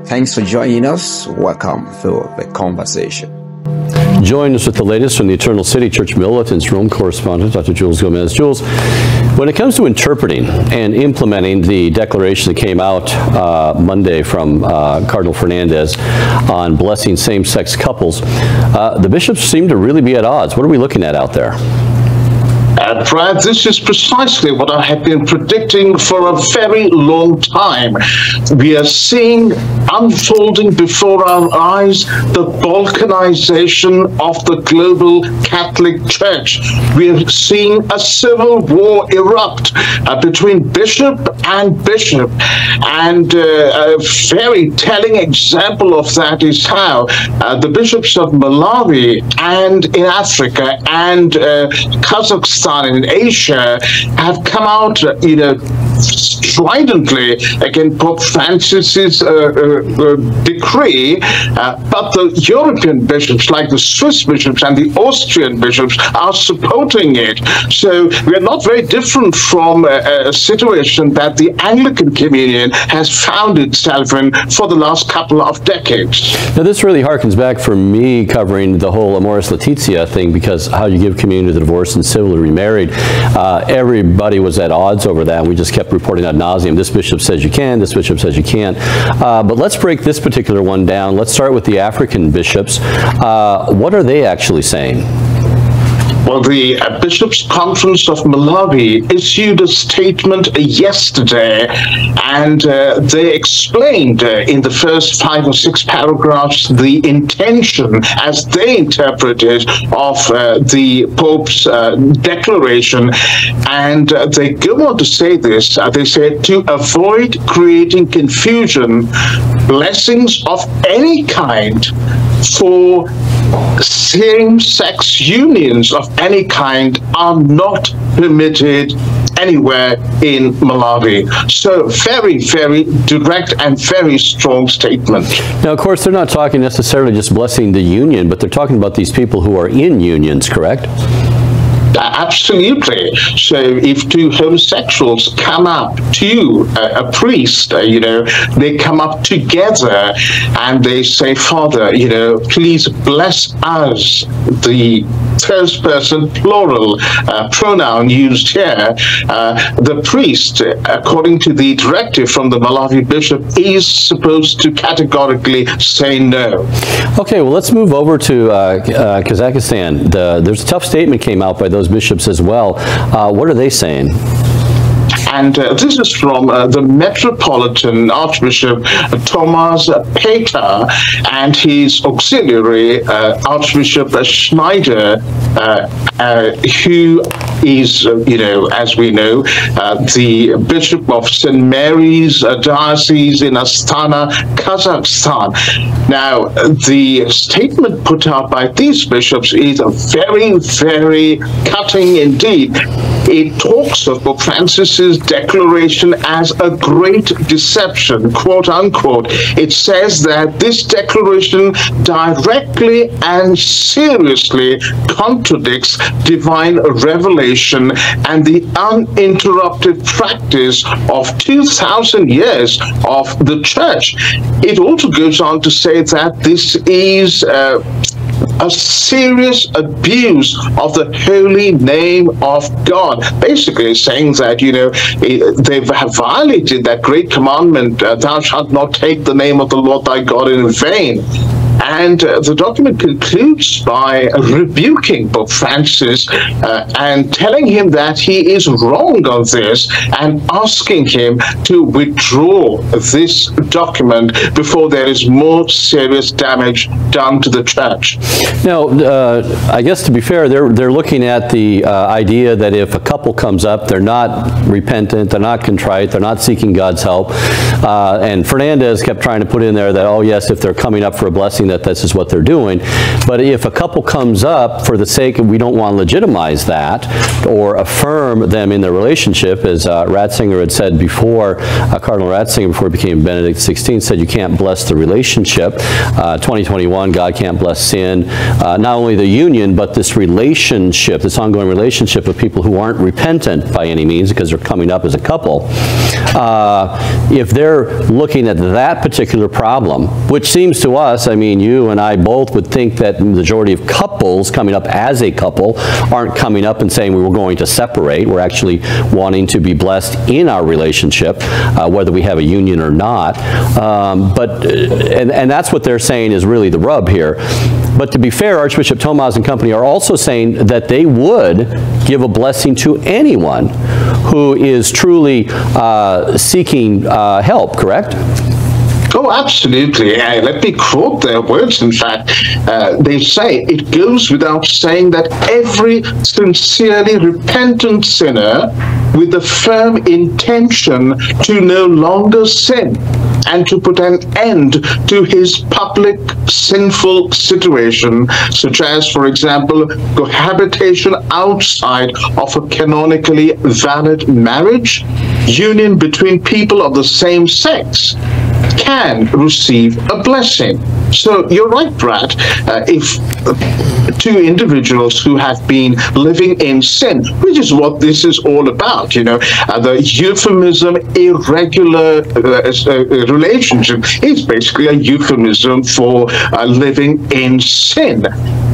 Thanks for joining us. Welcome to the conversation. Join us with the latest from the Eternal City Church Militant's Rome correspondent, Dr. Jules Gomez. Jules, when it comes to interpreting and implementing the declaration that came out Monday from Cardinal Fernandez on blessing same-sex couples, the bishops seem to really be at odds. What are we looking at out there? Brad, this is precisely what I have been predicting for a very long time. We are seeing unfolding before our eyes the balkanization of the global Catholic Church. We are seeing a civil war erupt between bishop and bishop. And a very telling example of that is how the bishops of Malawi and in Africa and Kazakhstan in Asia have come out, stridently against Pope Francis's decree, but the European bishops, like the Swiss bishops and the Austrian bishops, are supporting it. So we are not very different from a situation that the Anglican Communion has found itself in for the last couple of decades. Now, this really harkens back for me covering the whole Amoris Laetitia thing, because how you give communion to the divorced and civilly remarried. Everybody was at odds over that, and we just kept reporting ad nauseum. This bishop says you can, this bishop says you can't. But let's break this particular one down. Let's start with the African bishops. What are they actually saying? Well, the Bishops' Conference of Malawi issued a statement yesterday, and they explained in the first 5 or 6 paragraphs the intention, as they interpret it, of the Pope's declaration. And they go on to say this. They say, to avoid creating confusion, blessings of any kind for same-sex unions of any kind are not permitted anywhere in Malawi. So very, very direct and very strong statement. Now, of course, they're not talking necessarily just blessing the union, but they're talking about these people who are in unions, correct? Absolutely. So if 2 homosexuals come up to a priest, they come up together and they say, Father, please bless us, the first person plural pronoun used here. The priest, according to the directive from the Malawi bishop, is supposed to categorically say no. Okay, well, let's move over to Kazakhstan. There's a tough statement came out by those bishops as well. What are they saying? And this is from the Metropolitan Archbishop Thomas Peter and his auxiliary Archbishop Schneider, who is, as we know, the Bishop of St. Mary's Diocese in Astana, Kazakhstan. Now, the statement put out by these bishops is very, very cutting indeed. It talks of Pope Francis's declaration as a great deception, quote unquote. It says that this declaration directly and seriously contradicts divine revelation and the uninterrupted practice of 2,000 years of the Church. It also goes on to say that this is a serious abuse of the holy name of God. Basically saying that, they have violated that great commandment, thou shalt not take the name of the Lord thy God in vain. And the document concludes by rebuking Pope Francis and telling him that he is wrong on this and asking him to withdraw this document before there is more serious damage done to the Church. Now, I guess to be fair, they're looking at the idea that if a couple comes up, they're not repentant, they're not contrite, they're not seeking God's help. And Fernandez kept trying to put in there that, oh yes, if they're coming up for a blessing, that this is what they're doing. But if a couple comes up for the sake of, we don't want to legitimize that or affirm them in their relationship, as Ratzinger had said before, Cardinal Ratzinger, before he became Benedict XVI, said you can't bless the relationship. 2021, God can't bless sin. Not only the union, but this relationship, this ongoing relationship of people who aren't repentant by any means because they're coming up as a couple. If they're looking at that particular problem, which seems to us, I mean, you and I both would think that the majority of couples coming up as a couple aren't coming up and saying we were going to separate. We're actually wanting to be blessed in our relationship, whether we have a union or not. And that's what they're saying is really the rub here. But to be fair, Archbishop Tomaz and company are also saying that they would give a blessing to anyone who is truly seeking help, correct? Oh, absolutely. Let me quote their words, in fact. They say, it goes without saying that every sincerely repentant sinner with the firm intention to no longer sin and to put an end to his public sinful situation, such as, for example, cohabitation outside of a canonically valid marriage, union between people of the same sex, can receive a blessing. So you're right, Brad. If two individuals who have been living in sin, which is what this is all about, you know, the euphemism irregular relationship is basically a euphemism for living in sin.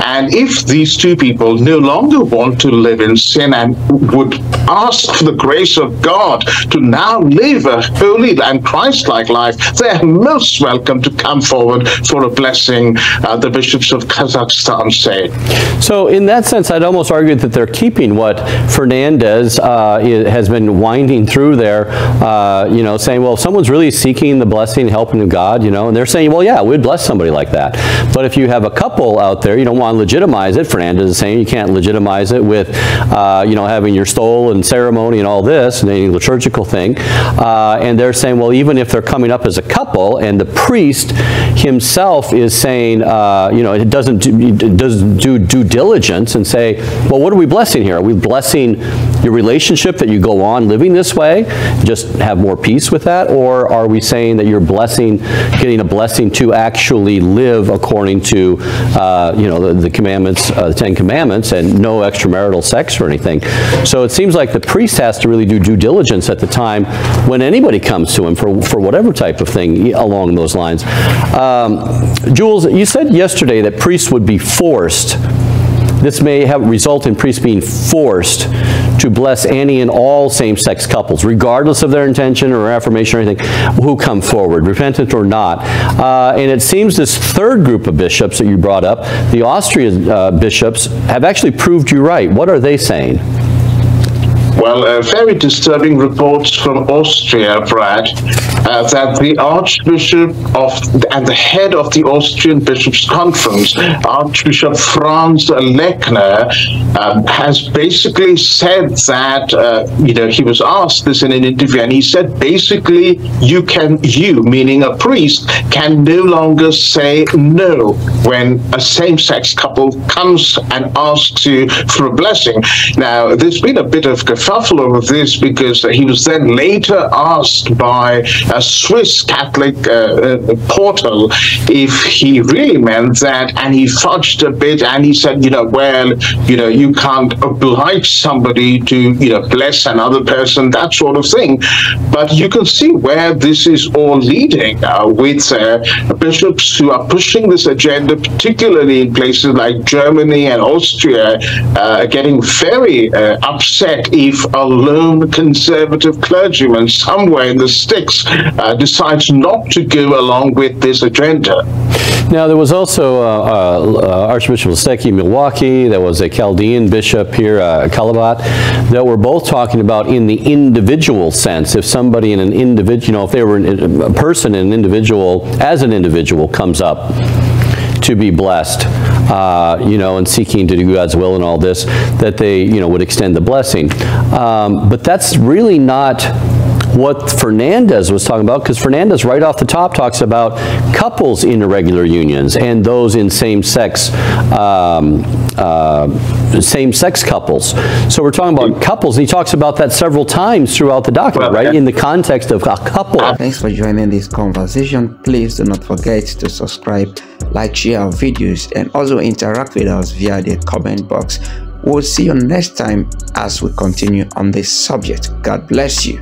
And if these two people no longer want to live in sin and would ask for the grace of God to now live a holy and Christ-like life, they are most welcome to come forward for a blessing, the bishops of Kazakhstan say. So in that sense, I'd almost argue that they're keeping what Fernandez has been winding through there, you know, saying, well, if someone's really seeking the blessing and helping of God, you know, and they're saying, well, yeah, we'd bless somebody like that. But if you have a couple out there, you don't want to legitimize it. Fernandez is saying you can't legitimize it with, you know, having your stole and ceremony and all this, and any liturgical thing. And they're saying, well, even if they're coming up as a couple and the priest himself is saying, you know, it doesn't do due diligence and say, well, what are we blessing here? Are we blessing your relationship that you go on living this way, just have more peace with that? Or are we saying that you're blessing, getting a blessing to actually live according to, you know, the commandments, the 10 Commandments, and no extramarital sex or anything? So it seems like the priest has to really do due diligence at the time when anybody comes to him for whatever type of thing along those lines. Jules, you said yesterday that priests would be forced. This may result in priests being forced to bless any and all same-sex couples, regardless of their intention or affirmation or anything, who come forward, repentant or not. And it seems this third group of bishops that you brought up, the Austrian bishops, have actually proved you right. What are they saying? Well, very disturbing reports from Austria, Brad, that the Archbishop and the head of the Austrian Bishops' Conference, Archbishop Franz Lechner, has basically said that, you know, he was asked this in an interview, and he said basically you, meaning a priest, can no longer say no when a same-sex couple comes and asks you for a blessing. Now, there's been a bit of kerfuffle over this because he was then later asked by a Swiss Catholic portal if he really meant that, and he fudged a bit and he said, you know, well, you know, you can't oblige somebody to, you know, bless another person, that sort of thing. But you can see where this is all leading with bishops who are pushing this agenda, particularly in places like Germany and Austria, getting very upset if a lone conservative clergyman somewhere in the sticks decides not to go along with this agenda. Now, there was also Archbishop Listecki, Milwaukee. There was a Chaldean bishop here, Kalabat, that were both talking about in the individual sense. If somebody in an individual, you know, if they were a person, an individual, as an individual, comes up to be blessed, you know, and seeking to do God's will and all this, that they, you know, would extend the blessing. But that's really not what Fernandez was talking about, because Fernandez right off the top talks about couples in irregular unions and those in same-sex couples. So we're talking about couples, and he talks about that several times throughout the document, right, in the context of a couple. Thanks for joining this conversation. Please do not forget to subscribe, like, share our videos, and also interact with us via the comment box. We'll see you next time as we continue on this subject. God bless you.